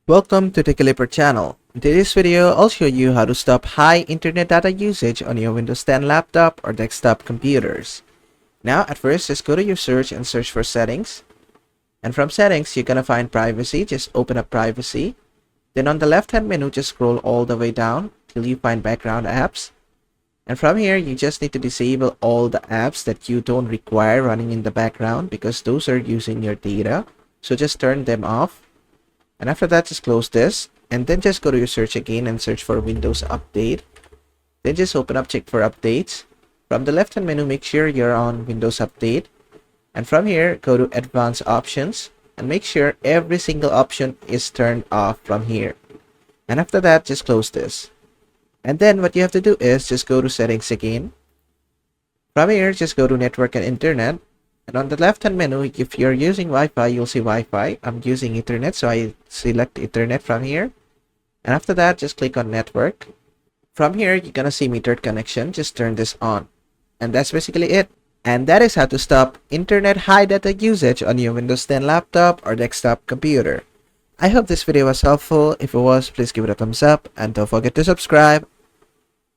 Welcome to the Clipper channel. In this video, I'll show you how to stop high internet data usage on your Windows 10 laptop or desktop computers. Now, at first, just go to your search and search for settings. And from settings, you're gonna find privacy. Just open up privacy. Then on the left-hand menu, just scroll all the way down till you find background apps. And from here, you just need to disable all the apps that you don't require running in the background because those are using your data. So just turn them off. And after that, just close this and then just go to your search again and search for Windows Update. Then just open up check for updates. From the left hand menu, make sure you're on Windows Update. And from here, go to advanced options and make sure every single option is turned off from here. And after that, just close this. And then what you have to do is just go to settings again. From here, just go to network and internet. And on the left hand menu, if you're using Wi-Fi, you'll see Wi-Fi. I'm using Ethernet, so I select Ethernet from here. And after that, just click on network. From here, you're gonna see metered connection. Just turn this on. And that's basically it. And that is how to stop internet high data usage on your Windows 10 laptop or desktop computer. I hope this video was helpful. If it was, please give it a thumbs up and don't forget to subscribe.